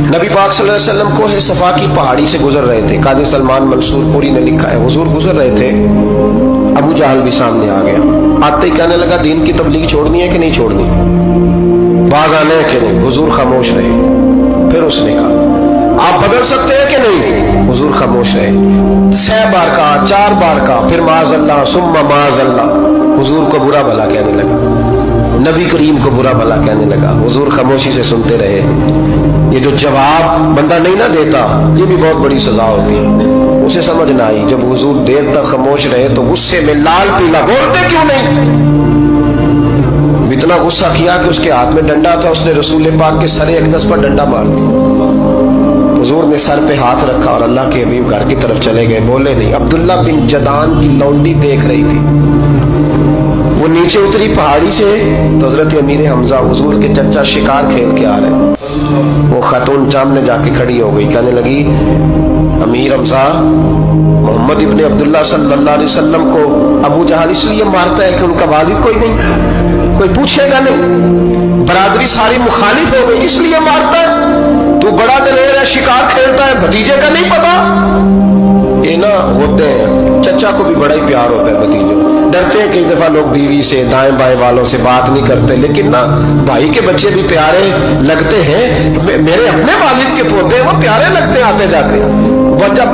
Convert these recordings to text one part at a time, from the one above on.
नबी पाक सल्लल्लाहु अलैहि वसल्लम कोहे सफा की पहाड़ी से गुजर रहे थे। काजी सलमान मंसूर पुरी ने लिखा है, हुजूर गुजर रहे थे, अबू जहल भी सामने आ गया। आते ही कहने लगा, दीन की तबलीग छोड़नी है कि नहीं छोड़नी, बाज आने है कि नहीं। हुजूर खामोश रहे। फिर उसने कहा, आप बदल सकते हैं कि नहीं। हुजूर खामोश रहे। 6 बार कहा, 4 बार कहा, फिर माज़अल्लाह सुम्मा माज़अल्लाह। हुजूर को बुरा भला कहने लगा, नबी करीम को बुरा भला कहने लगा। हुजूर खामोशी से सुनते रहे। ये जो जवाब बंदा नहीं ना देता, ये भी बहुत बड़ी सजा होती है। उसे समझ ना आई। जब हुजूर देर तक खामोश रहे तो गुस्से में लाल पीला, बोलते क्यों नहीं। इतना गुस्सा किया कि उसके हाथ में डंडा था, उसने रसूल पाक के सरे अक़दस पर डंडा मार दिया। हुजूर ने सर पे हाथ रखा और अल्लाह के हबीब घर की तरफ चले गए, बोले नहीं। अब्दुल्ला बिन जदान की लौंडी देख रही थी। वो नीचे उतरी पहाड़ी से तो हजरत अमीर हमजा हुजूर के चचा शिकार खेल के आ रहे। वो खातून सामने जाके खड़ी हो गई, कहने लगी, अमीर हमजा, मोहम्मद इब्ने अब्दुल्ला सल्लल्लाहु अलैहि वसल्लम को अबू जहल इसलिए मारता है कि उनका वालिद कोई नहीं, कोई पूछेगा नहीं, बरादरी सारी मुखालिफ हो गई, इसलिए मारता है। तू बड़ा दलेर है, शिकार खेलता है, भतीजे का नहीं पता। ये ना होते हैं, चचा को भी बड़ा ही प्यार होता है भतीजों। डरते हैं कई दफा लोग बीवी से, दाएं बाएं वालों से बात नहीं करते, लेकिन ना भाई के बच्चे भी प्यारे लगते हैं। मेरे अपने वालिद के पोते हैं, वो प्यारे लगते हैं आते जाते। वो जब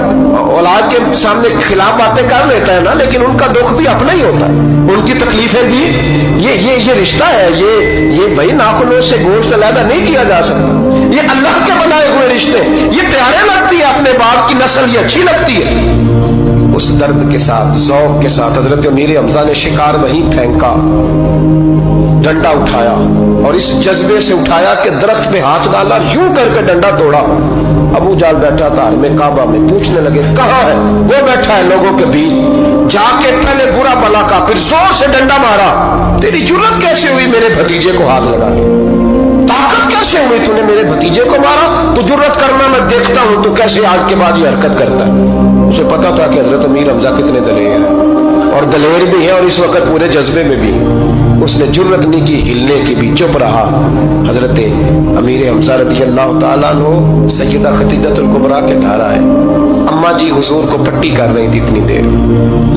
औलाद के सामने खिलाफ बातें कर लेता है ना, लेकिन उनका दुख भी अपना ही होता है, उनकी तकलीफें भी। ये रिश्ता है, ये भाई नाखूनों से गोश्त अलग नहीं किया जा सकता। ये अल्लाह के बनाए हुए रिश्ते, ये प्यारे लगती है, अपने बाप की नस्ल ये अच्छी लगती है। उस दर्द के साथ, ज़ौक़ के साथ हजरत अमीर हमजा ने शिकार वहीं फेंका, डंडा उठाया और इस जज्बे से उठाया कि दरख्त पे हाथ डाला, यूं करके डंडा तोड़ा। अबू जाल बैठा था में काबा में, पूछने लगे कहाँ है। वो बैठा है लोगों के बीच। जाके पहले बुरा भला का, फिर जोर से डंडा मारा। तेरी जुर्रत कैसे हुई मेरे भतीजे को हाथ लगाने, ताकत कैसे हुई तूने मेरे भतीजे को मारा। तू जुर्रत करना मैं देखता हूं, तू कैसे आज के बाद ये हरकत करता है। उसे पता था कि हजरत अमीर हमजा कितने दलेर हैं, और दलेर भी हैं और इस वक्त पूरे जज्बे में भी। उसने जुर्रत नहीं की हिलने की भी, चुप रहा। हजरत अमीर हमजा रज़ी अल्लाह तआला अन्हु सैयदा खदीजतुल कुबरा के घर आए। अम्मा जी हुजूर को पट्टी कर रही थी इतनी देर।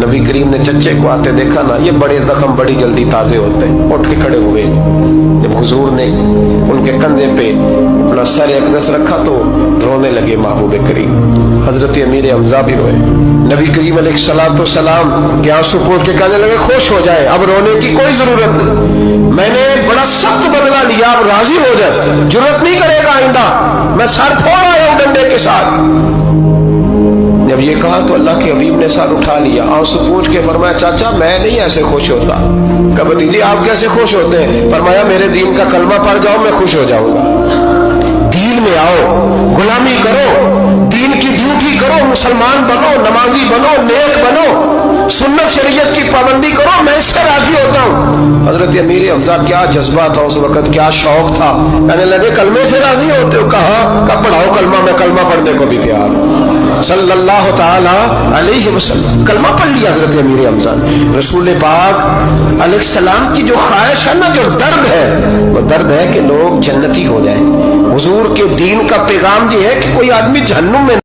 नबी करीम ने चच्चे को आते देखा ना, ये बड़े जख्म बड़ी जल्दी ताजे होते हैं। उठ के खड़े हुए। जब हुजूर ने उनके कंधे पे अपना सर अक़दस रखा तो रोने लगे महबूब करीम। हजरत अमीर हमजा भी रोए। नबी करीम अलैहिस्सलातु वस्सलाम के आंसू पोंछ के कहने लगे, खुश हो जाए, अब रोने की कोई जरूरत नहीं। मैंने बड़ा सख्त बदला लिया, अब राजी हो जाए, जरूरत नहीं करेगा आइंदा। मैं सर फोड़ आया हूं डंडे के साथ। जब ये कहा तो अल्लाह के हबीब ने सर उठा लिया, आंसू पोंछ के फरमाया, चाचा मैं नहीं ऐसे खुश होता। कहा भतीजी आप कैसे खुश होते हैं। फरमाया, मेरे दीन का कलमा पढ़ जाओ, मैं खुश हो जाऊंगा। दीन में आओ, गुलामी करो, दीन की ड्यूटी करो, मुसलमान बनो, नमाजी बनो, नेक बनो, सुन्नत शरीयत की पाबंदी करो, मैं इससे राजी होता हूँ। हजरत अमीर हमजा क्या जज्बा था उस वक्त, क्या शौक था। कहने लगे, कलमे से राजी होते हो। कहा पढ़ाओ कलमा, मैं कलमा पढ़ने को भी तैयार हूँ। सल्लल्लाहु ताला अलैहि वसल्लम कलमा पढ़ लिया हजरत अमीर हमजा। रसूल पाक अलैहिस्सलाम की जो ख्वाहिश है ना, जो दर्द है, वो दर्द है कि लोग जन्नती हो जाएं। हुजूर के दीन का पैगाम ये है कि कोई आदमी जहन्नुम में